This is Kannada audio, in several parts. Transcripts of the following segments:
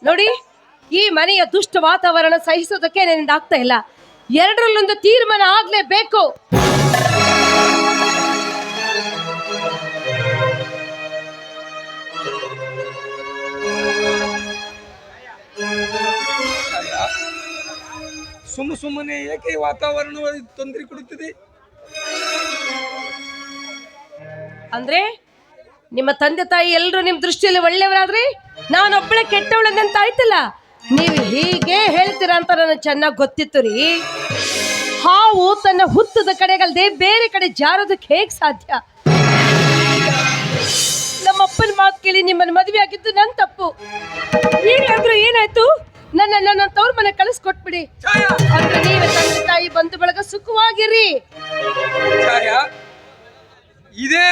ನೋಡಿ, ಈ ಮನೆಯ ದುಷ್ಟ ವಾತಾವರಣ ಸಹಿಸೋದಕ್ಕೆ ನನ್ನಿಂದ ಆಗ್ತಾ ಇಲ್ಲ. ಎರಡರಲ್ಲೊಂದು ತೀರ್ಮಾನ ಆಗ್ಲೇಬೇಕು. ಸುಮ್ಮನೆ ಏಕೆ ಈ ವಾತಾವರಣ ತೊಂದರೆ ಕೊಡುತ್ತಿದೆ? ಅಂದ್ರೆ ನಿಮ್ಮ ತಂದೆ ತಾಯಿ ಎಲ್ಲರೂ ನಿಮ್ ದೃಷ್ಟಿಯಲ್ಲಿ ಒಳ್ಳೆಯವರಾದ್ರೆ ನಾನೊಬ್ಬಳೆ ಕೆಟ್ಟವಳಂತ ಆಯ್ತಲ್ಲ. ನೀವು ಹೀಗೆ ಹೇಳ್ತೀರಾ ಅಂತ ನನಗೆ ಚೆನ್ನಾಗಿ ಗೊತ್ತಿತ್ತು ರೀ. ಹಾವು ತನ್ನ ಹುತ್ತದ ಕಡೆಗಲ್ದೆ ಬೇರೆ ಕಡೆ ಜಾರೋದಕ್ಕೆ ಹೇಗ್ ಸಾಧ್ಯ? ನಮ್ಮಪ್ಪನ ಮಾತು ಕೇಳಿ ನಿಮ್ಮನ್ನ ಮದುವೆ ಆಗಿದ್ದು ನನ್ನ ತಪ್ಪು. ಈಗಲಾದ್ರೂ ಏನಾಯ್ತು, ನನ್ನ ತವ್ರ ಮನೆ ಕಳಿಸ್ಕೊಟ್ಬಿಡಿ. ಅಂದ್ರೆ ನೀವೇ ತಂದೆ ತಾಯಿ ಬಂಧು ಬಳಗ ಸುಖವಾಗಿರಿ. ಇದೇ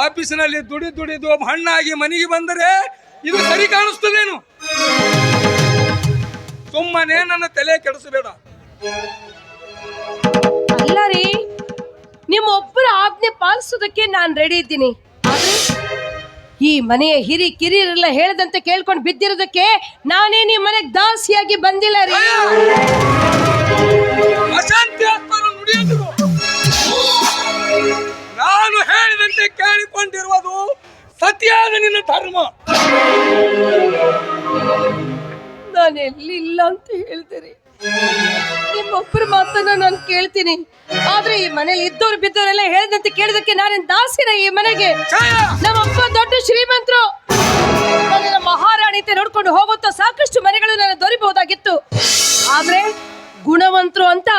ಆಫೀಸಿನಲ್ಲಿ ದುಡಿದು ಹಣ್ಣಾಗಿ ಮನೆಗೆ ಬಂದರೆ ಇದು ಸರಿ ಕಾಣಿಸ್ತದೇನು? ಸುಮ್ಮನೆ ನನ್ನ ತಲೆ ಕೆಡಿಸಬೇಡ. ಅಲ್ಲ ರೀ, ನಿಮ್ಮ ಒಬ್ಬರ ಆಜ್ಞೆ ಪಾಲಿಸೋದಕ್ಕೆ ನಾನು ರೆಡಿ ಇದ್ದೀನಿ. ಆದ್ರೆ ಈ ಮನೆಯ ಕಿರಿಯರೆಲ್ಲ ಹೇಳದಂತೆ ಕೇಳ್ಕೊಂಡು ಬಿದ್ದಿರೋದಕ್ಕೆ ನಾನೇ ನಿಮ್ಮ ಮನೆಗೆ ದಾಸಿಯಾಗಿ ಬಂದಿಲ್ಲ ರೀ. ನಾನು ಹೇಳಿದಂತೆ ಕೇಳಿಕೊಂಡಿರುವುದು ಸತ್ಯಾದ ನಿನ್ನ ಧರ್ಮ. ನಾನು ಎಲ್ಲಿಲ್ಲ ಅಂತ ಹೇಳ್ತೀರಿ. ನಿಮ್ಮೊಬ್ಬರ ಮಾತನ್ನ ನಾನು ಕೇಳ್ತೀನಿ. ಆದ್ರೆ ಈ ಮನೇಲಿ ಇದ್ದವ್ರು ಬಿದ್ದವರೆಲ್ಲ ಹೇಳಿದಂತೆ ಕೇಳಿದಕ್ಕೆ ನಾನೇನ್ ದಾಸಿನ ಈ ಮನೆಗೆ? ನಮ್ಮಪ್ಪ ದೊಡ್ಡ ಶ್ರೀಮಂತರು, ನನ್ನ ಮಹಾರಾಣಿತೆ ನೋಡ್ಕೊಂಡು ಹೋಗುತ್ತಾ ಸಾಕಷ್ಟು ಮನೆಗಳು ನಾನು ದೊರಿಬಹುದಾಗಿತ್ತು. ಆದ್ರೆ ಗುಣವಂತರು ಅಂತ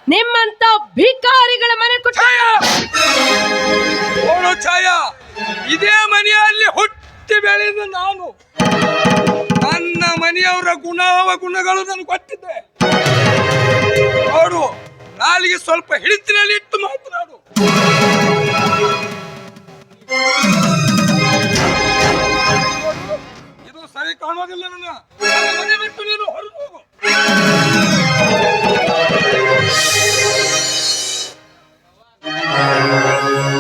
ನಿಮ್ಮಂತ ಭಿಕಾರಿಗಳ ಮನೆ ಛಾಯಾ, ಇದೇ ಮನೆಯಲ್ಲಿ ಹುಟ್ಟಿ ಬೆಳೆದ ನಾನು. ನನ್ನ ಮನೆಯವರ ಗುಣಗಳು ನಾನು ಕೊಟ್ಟಿದ್ದೆ. ನೋಡು, ನಾಲಿಗೆ ಸ್ವಲ್ಪ ಹಿಡಿತಿನಲ್ಲಿ ಇಟ್ಟು ಮಾತನಾಡು. ಇದು ಸರಿ ಕಾಣೋದಿಲ್ಲ. ನನ್ನ ಮನೆ ಬಿಟ್ಟು ನೀನು ಹೊರಗೆ ಹೋಗು.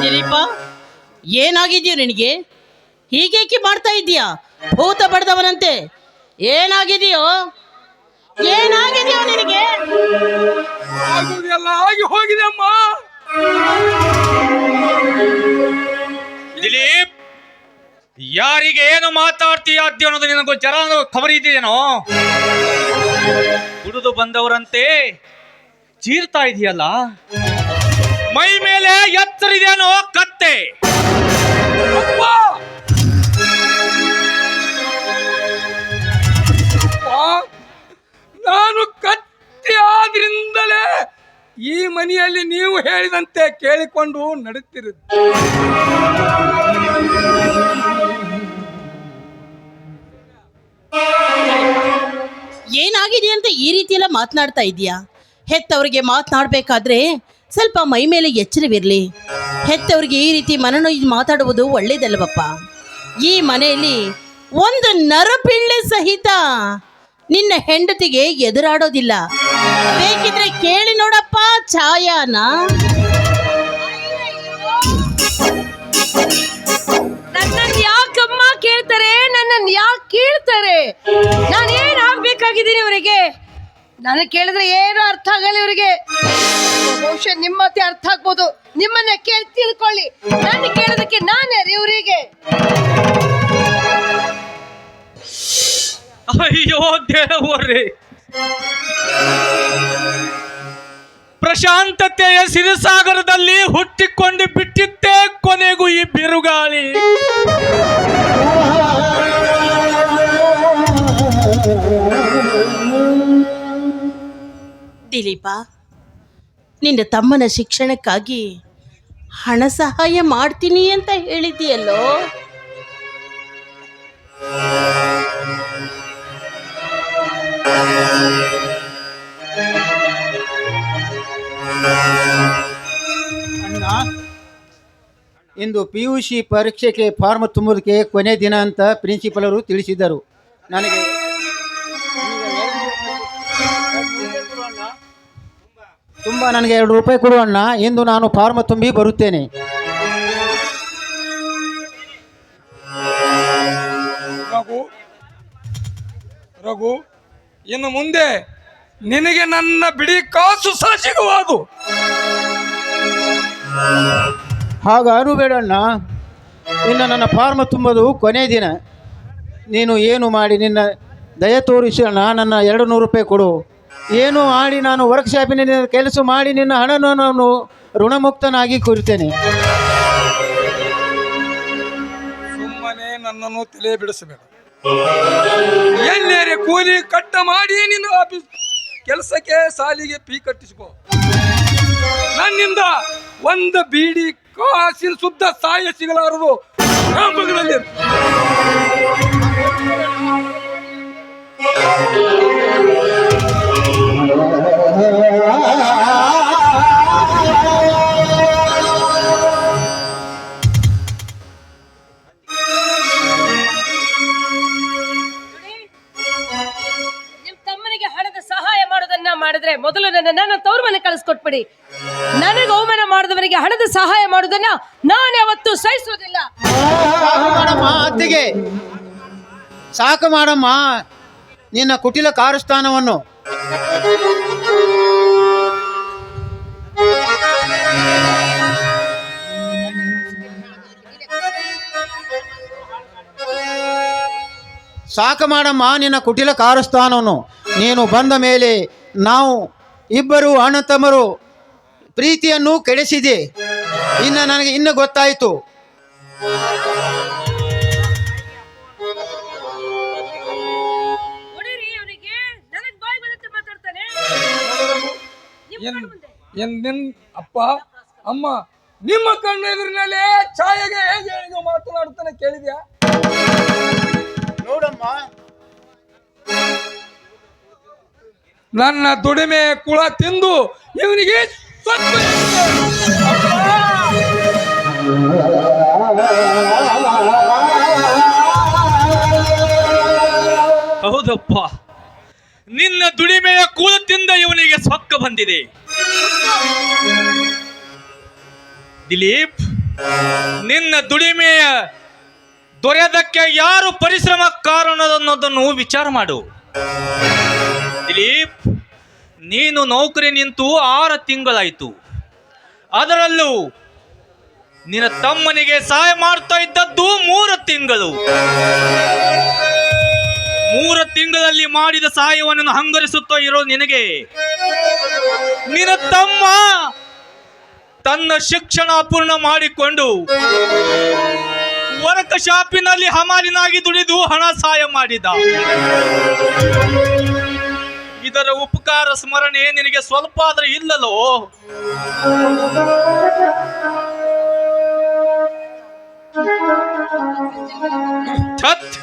ದಿಲೀಪ, ಏನಾಗಿದ್ಯೋ ನಿನಗೆ? ಹೀಗೇಕೆ ಮಾಡ್ತಾ ಇದೀಯಾ? ಭೂತ ಬಡ್ದವನಂತೆ ಏನಾಗಿದೆಯೋ ನಿನಗೆ? ಆಗುವುದೆಲ್ಲ ಆಗಿ ಹೋಗಿದೆ ಅಮ್ಮ. ದಿಲೀಪ್, ಯಾರಿಗೆ ಏನು ಮಾತಾಡ್ತೀಯ ಅನ್ನೋದು ನಿನಗೂ ಜರ ಖಬರ್ ಇದೆಯೇನೋ? ಕುಡಿದು ಬಂದವರಂತೆ ಚೀರ್ತಾ ಇದೆಯಲ್ಲ, ಮೈ ಮೇಲೆ ಎತ್ತರಿದೇನೋ ಕತ್ತೆ. ನಾನು ಕತ್ತೆ ಆದ್ರಿಂದಲೇ ಈ ಮನೆಯಲ್ಲಿ ನೀವು ಹೇಳಿದಂತೆ ಕೇಳಿಕೊಂಡು ನಡುತ್ತಿರುವುದು. ಏನಾಗಿದೆ ಅಂತ ಈ ರೀತಿ ಎಲ್ಲ ಮಾತನಾಡ್ತಾ ಇದೀಯಾ? ಹೆತ್ತವರಿಗೆ ಮಾತನಾಡಬೇಕಾದ್ರೆ ಸ್ವಲ್ಪ ಮೈ ಮೇಲೆ ಎಚ್ಚರವಿರಲಿ. ಹೆತ್ತವರಿಗೆ ಈ ರೀತಿ ಮನನೊಯ್ದು ಮಾತಾಡುವುದು ಒಳ್ಳೇದಲ್ವಪ್ಪ. ಈ ಮನೆಯಲ್ಲಿ ಒಂದು ನರಪಿಳ್ಳೆ ಸಹಿತ ನಿನ್ನ ಹೆಂಡತಿಗೆ ಎದುರಾಡೋದಿಲ್ಲ. ಬೇಕಿದ್ರೆ ಕೇಳಿ ನೋಡಪ್ಪ ಛಾಯಾನ. ನನ್ನನ್ನು ಯಾಕಮ್ಮ ಕೇಳ್ತಾರೆ? ನನ್ನನ್ನು ಯಾಕೆ ಕೇಳ್ತಾರೆ? ನಾನೇನ್ ಆಗ್ಬೇಕಾಗಿದ್ದೀನಿ ಇವರಿಗೆ? ನನಗೆ ಕೇಳಿದ್ರೆ ಏನು ಅರ್ಥ ಆಗಲ್ಲ ಇವರಿಗೆ. ಬಹುಶಃ ನಿಮ್ಮತ್ತೆ ಅರ್ಥ ಆಗ್ಬೋದು. ನಿಮ್ಮನ್ನ ಕೇಳಿ ತಿಳ್ಕೊಳ್ಳಿ. ನನ್ನ ಕೇಳೋದಕ್ಕೆ ನಾನ್ಯಾರು ಇವರಿಗೆ? ಅಯ್ಯೋ ದೇವರೇ, ಪ್ರಶಾಂತತೆಯ ಸಿರಿಸಾಗರದಲ್ಲಿ ಹುಟ್ಟಿಕೊಂಡು ಬಿಟ್ಟಿದ್ದೆ, ಕೊನೆಗೂ ಈ ಬಿರುಗಾಳಿ. ದಿಲೀಪ, ನಿನ್ನ ತಮ್ಮನ ಶಿಕ್ಷಣಕ್ಕಾಗಿ ಹಣ ಸಹಾಯ ಮಾಡ್ತೀನಿ ಅಂತ ಹೇಳಿದ್ದೀಯಲ್ಲೋ? ಅಣ್ಣ, ಇಂದು PUC ಪರೀಕ್ಷೆಗೆ ಫಾರ್ಮ್ ತುಂಬುವುದಕ್ಕೆ ಕೊನೆ ದಿನ ಅಂತ ಪ್ರಿನ್ಸಿಪಲರು ತಿಳಿಸಿದರು. ನನಗೆ ನನಗೆ 2 ರೂಪಾಯಿ ಕೊಡು ಅಣ್ಣ. ಎಂದು ನಾನು ಫಾರ್ಮ್ ತುಂಬಿ ಬರುತ್ತೇನೆ. ರಘು, ಇನ್ನು ಮುಂದೆ ನಿನಗೆ ನನ್ನ ಬಿಡಿ ಕಾಸು ಸಹ ಸಿಗುವುದು. ಹಾಗ ಅನುಬೇಡ ಅಣ್ಣ. ಇನ್ನು ನನ್ನ ಫಾರ್ಮ್ ತುಂಬೋದು ಕೊನೆ ದಿನ. ನೀನು ಏನು ಮಾಡಿ ನಿನ್ನ ದಯ ತೋರಿಸಿ ಅಣ್ಣ, ನನ್ನ 200 ರೂಪಾಯಿ ಕೊಡು. ಏನು ಮಾಡಿ ನಾನು ವರ್ಕ್ಶಾಪಿನ ಕೆಲಸ ಮಾಡಿ ನಿನ್ನ ಹಣವನ್ನು ನಾನು ಋಣಮುಕ್ತನಾಗಿ ಕೂರುತ್ತೇನೆ. ಸುಮ್ಮನೆ ನನ್ನನ್ನು ತಲೆ ಬಿಡಿಸಬೇಡ. ಎಲ್ಲೇ ಕೂಲಿ ಕಟ್ಟ ಮಾಡಿ ನಿನ್ನ ಆಫೀಸ್ ಕೆಲಸಕ್ಕೆ ಸಾಲಿಗೆ ಫೀ ಕಟ್ಟಿಸಿಕೋ. ನನ್ನಿಂದ ಒಂದು ಬೀಡಿ ಕಾಸಿನ ಶುದ್ಧ ಸಹಾಯ ಸಿಗಲಾರದು. ಗ್ರಾಮಗಳಲ್ಲಿ ಮಾಡಿದ್ರೆ ಮೊದಲು ನನ್ನ ತವ್ರ ಮನೆ ಕಳಿಸ್ಕೊಟ್ಬಿಡಿ. ನನಗೆ ಅವಮಾನ ಮಾಡಿದವರಿಗೆ ಹಣದ ಸಹಾಯ ಮಾಡುವುದನ್ನ ನಾನು ಯಾವತ್ತೂ ಸಹಿಸುವುದಿಲ್ಲ. ಅತ್ತಿಗೆ ಸಾಕು ಮಾಡಮ್ಮ ನಿನ್ನ ಕುಟಿಲ ಕಾರಸ್ಥಾನವನ್ನು. ಸಾಕು ಮಾಡಮ್ಮ ನಿನ್ನ ಕುಟಿಲ ಕಾರಸ್ಥಾನವನ್ನು. ನೀನು ಬಂದ ಮೇಲೆ ನಾವು ಇಬ್ಬರು ಅಣ್ಣ ತಮ್ಮರು ಪ್ರೀತಿಯನ್ನು ಕೆಡಿಸಿದೆ. ನನಗೆ ಇನ್ನು ಗೊತ್ತಾಯಿತು. ಅಪ್ಪ ಅಮ್ಮ ನಿಮ್ಮ ಕಣ್ಣು ಎದುರಿನಲ್ಲೇ ಛಾಯೆಗೆ ಹೇಗೆ ಹೇಗೆ ಮಾತನಾಡ್ತಾನೆ ಕೇಳಿದ್ಯಾ? ನೋಡಮ್ಮ, ನನ್ನ ದುಡಿಮೆ ಕುಳ ತಿಂದು ಇವನಿಗೆ ಹೌದಪ್ಪ, ನಿನ್ನ ದುಡಿಮೆಯ ಕೂಳತಿಂದ ಇವನಿಗೆ ಸೊಕ್ಕ ಬಂದಿದೆ. ದಿಲೀಪ್, ನಿನ್ನ ದುಡಿಮೆಯ ದೊರೆಯದಕ್ಕೆ ಯಾರು ಪರಿಶ್ರಮ ಕಾರಣದನ್ನೋದನ್ನು ವಿಚಾರ ಮಾಡು. ದಿಲೀಪ್, ನೀನು ನೌಕರಿ ನಿಂತು 6 ತಿಂಗಳಾಯಿತು. ಅದರಲ್ಲೂ ನಿನ್ನ ತಮ್ಮನಿಗೆ ಸಹಾಯ ಮಾಡ್ತಾ ಇದ್ದದ್ದು 3 ತಿಂಗಳು. 3 ತಿಂಗಳಲ್ಲಿ ಮಾಡಿದ ಸಹಾಯವನ್ನು ಹಂಗರಿಸುತ್ತಾ ಇರೋ ನಿನಗೆ ನಿನ್ನ ತಮ್ಮ ತನ್ನ ಶಿಕ್ಷಣ ಅಪೂರ್ಣ ಮಾಡಿಕೊಂಡು ವರ್ಕ್ ಶಾಪಿನಲ್ಲಿ ಹಮಾಲಿನಾಗಿ ದುಡಿದು ಹಣ ಸಹಾಯ ಮಾಡಿದ. ಇದರ ಉಪಕಾರ ಸ್ಮರಣೆ ನಿನಗೆ ಸ್ವಲ್ಪ ಆದ್ರೆ ಇಲ್ಲಲೋ? ಛತ್,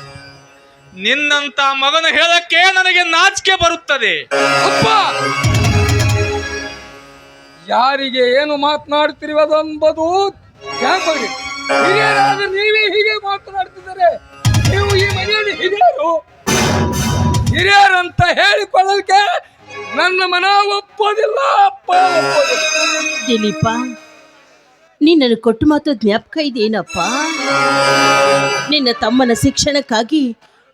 ನಿನ್ನಂತ ಮಗನು ಹೇಳಕ್ಕೆ ನನಗೆ ನಾಚಿಕೆ ಬರುತ್ತದೆ. ಅಪ್ಪ, ಯಾರಿಗೆ ಏನು ಮಾತನಾಡ್ತಿರುವುದೆಂಬುದು ಹಿರಿಯರಾದ ನೀವೇ ಹೀಗೆ ಮಾತನಾಡ್ತಿದ್ದಾರೆ. ನೀವು ಈ ಮನೆಯಲ್ಲಿ ಹಿರಿಯರಂತ ಹೇಳಿಕೊಳ್ಳಲಿಕ್ಕೆ ನನ್ನ ಮನ ಒಪ್ಪೋದಿಲ್ಲ. ಅಪ್ಪ ದಿಲೀಪ, ನಿನ್ನನ್ನು ಕೊಟ್ಟು ಮಾತು ಜ್ಞಾಪಕ ಇದೆಯೇನಪ್ಪ? ನಿನ್ನ ತಮ್ಮನ ಶಿಕ್ಷಣಕ್ಕಾಗಿ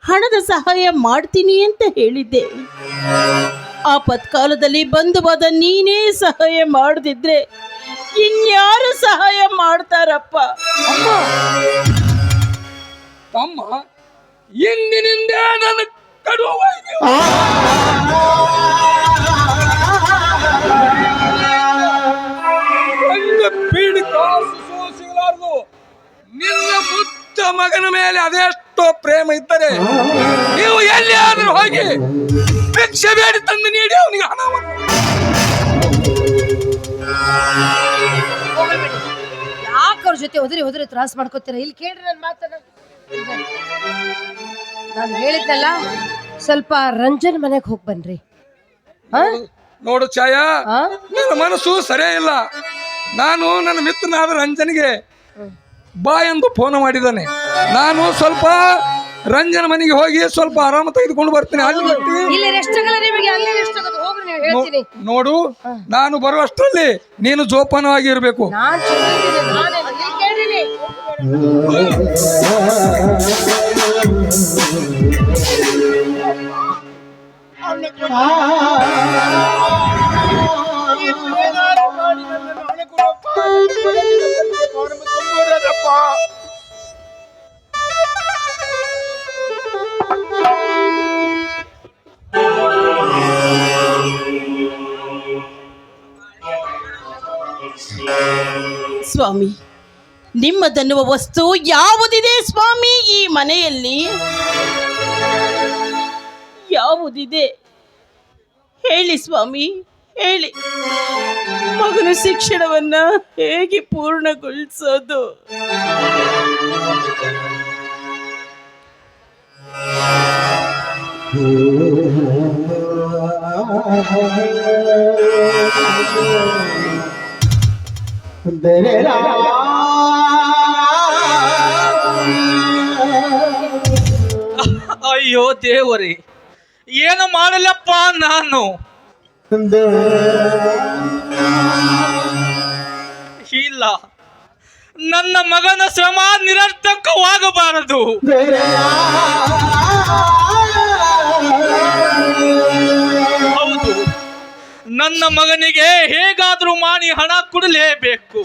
ಹಣದ ಸಹಾಯ ಮಾಡ್ತೀನಿ ಅಂತ ಹೇಳಿದ್ದೆ. ಆಪತ್ಕಾಲದಲ್ಲಿ ಬಂಧುವಾದ ನೀನೇ ಸಹಾಯ ಮಾಡದಿದ್ರೆ ಇನ್ಯಾರು ಸಹಾಯ ಮಾಡ್ತಾರಪ್ಪ? ಅಮ್ಮ, ತಮ್ಮ ಇಂದಿನಿಂದ ನನ್ನ ಕಡುವ ಬೀಡಿ ಕಾಸು ಸಿಗಲಾರದು. ನಿನ್ನ ಮುದ್ದ ಮಗನ ಮೇಲೆ ಅದೆಷ್ಟೋ ಪ್ರೇಮ ಇದ್ದರೆ ನೀವು ಎಲ್ಲಿ ಆದರೂ ಹೋಗಿ ಭಿಕ್ಷೆ ಬೇಡಿ ತಂದು ನೀಡಿ ಅವನಿಗೆ ಹಣವನ್ನು. ಯಾಕೆ ಅವ್ರ ಜೊತೆ ಹೋದ್ರೆ ತ್ರಾಸ ಮಾಡ್ಕೋತೀರ? ಇಲ್ಲಿ ಕೇಳ್ರಿ ನನ್ನ ಮಾತನ್ನ. ನಾನು ಹೇಳಿದ್ನಲ್ಲ, ಸ್ವಲ್ಪ ರಂಜನ್ ಮನೆಗೆ ಹೋಗಿ ಬನ್ರಿ. ನೋಡು ಛಾಯಾ, ಆ? ನನ್ನ ಮನಸ್ಸು ಸರಿಯೇ ಇಲ್ಲ. ನಾನು ನನ್ನ ಮಿತ್ರನಾದ ರಂಜನ್ಗೆ ಬಾ ಎಂದು ಫೋನ್ ಮಾಡಿದ್ದಾನೆ. ನಾನು ಸ್ವಲ್ಪ ರಂಜನ ಮನೆಗೆ ಹೋಗಿ ಸ್ವಲ್ಪ ಆರಾಮ ತೆಗೆದುಕೊಂಡು ಬರ್ತೀನಿ. ಅಲ್ಲಿ ಬಿಟ್ಟು ಇಲ್ಲಿ ರೆಸ್ಟ್ ಆಗಲ್ಲ ನಿಮಗೆ, ಅಲ್ಲೇ ರೆಸ್ಟ್ ಆಗೋದು. ಹೋಗ್ರಿ, ನೀವು ಹೇಳ್ತೀನಿ. ನೋಡು, ನಾನು ಬರುವಷ್ಟರಲ್ಲಿ ನೀನು ಜೋಪಾನವಾಗಿ ಇರಬೇಕು. ನಾನ್ ಚುಚ್ಚಿದ್ದೀನಿ, ನಾನೇನು? ಇಲ್ಲಿ ಕೇಳ್ರಿ ಇಲ್ಲಿ. ಸ್ವಾಮಿ, ನಿಮ್ಮದನ್ನುವ ವಸ್ತು ಯಾವುದಿದೆ ಸ್ವಾಮಿ ಈ ಮನೆಯಲ್ಲಿ? ಯಾವುದಿದೆ ಹೇಳಿ ಸ್ವಾಮಿ, ಹೇಳಿ. ಮಗನ ಶಿಕ್ಷಣವನ್ನ ಹೇಗೆ ಪೂರ್ಣಗೊಳಿಸೋದು? ಅಯ್ಯೋ ದೇವರೇ, ಏನು ಮಾಡಲಪ್ಪ ನಾನು? ಇಲ್ಲ, ನನ್ನ ಮಗನ ಶ್ರಮ ನಿರರ್ಥಕವಾಗಬಾರದು. ಹೌದು, ನನ್ನ ಮಗನಿಗೆ ಹೇಗಾದ್ರೂ ಮಾಡಿ ಹಣ ಕೊಡಲೇಬೇಕು.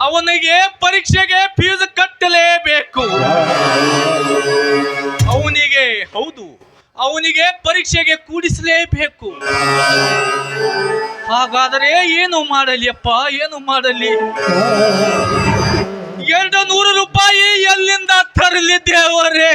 ಅವನಿಗೆ ಪರೀಕ್ಷೆಗೆ ಫೀಸ್ ಕಟ್ಟಲೇಬೇಕು. ಅವನಿಗೆ ಪರೀಕ್ಷೆಗೆ ಕೂಡಿಸಲೇಬೇಕು. ಹಾಗಾದರೆ ಏನು ಮಾಡಲಿಯಪ್ಪ, ಏನು ಮಾಡಲಿ? 200 ರೂಪಾಯಿ ಎಲ್ಲಿಂದ ತರಲಿ ದೇವರೇ?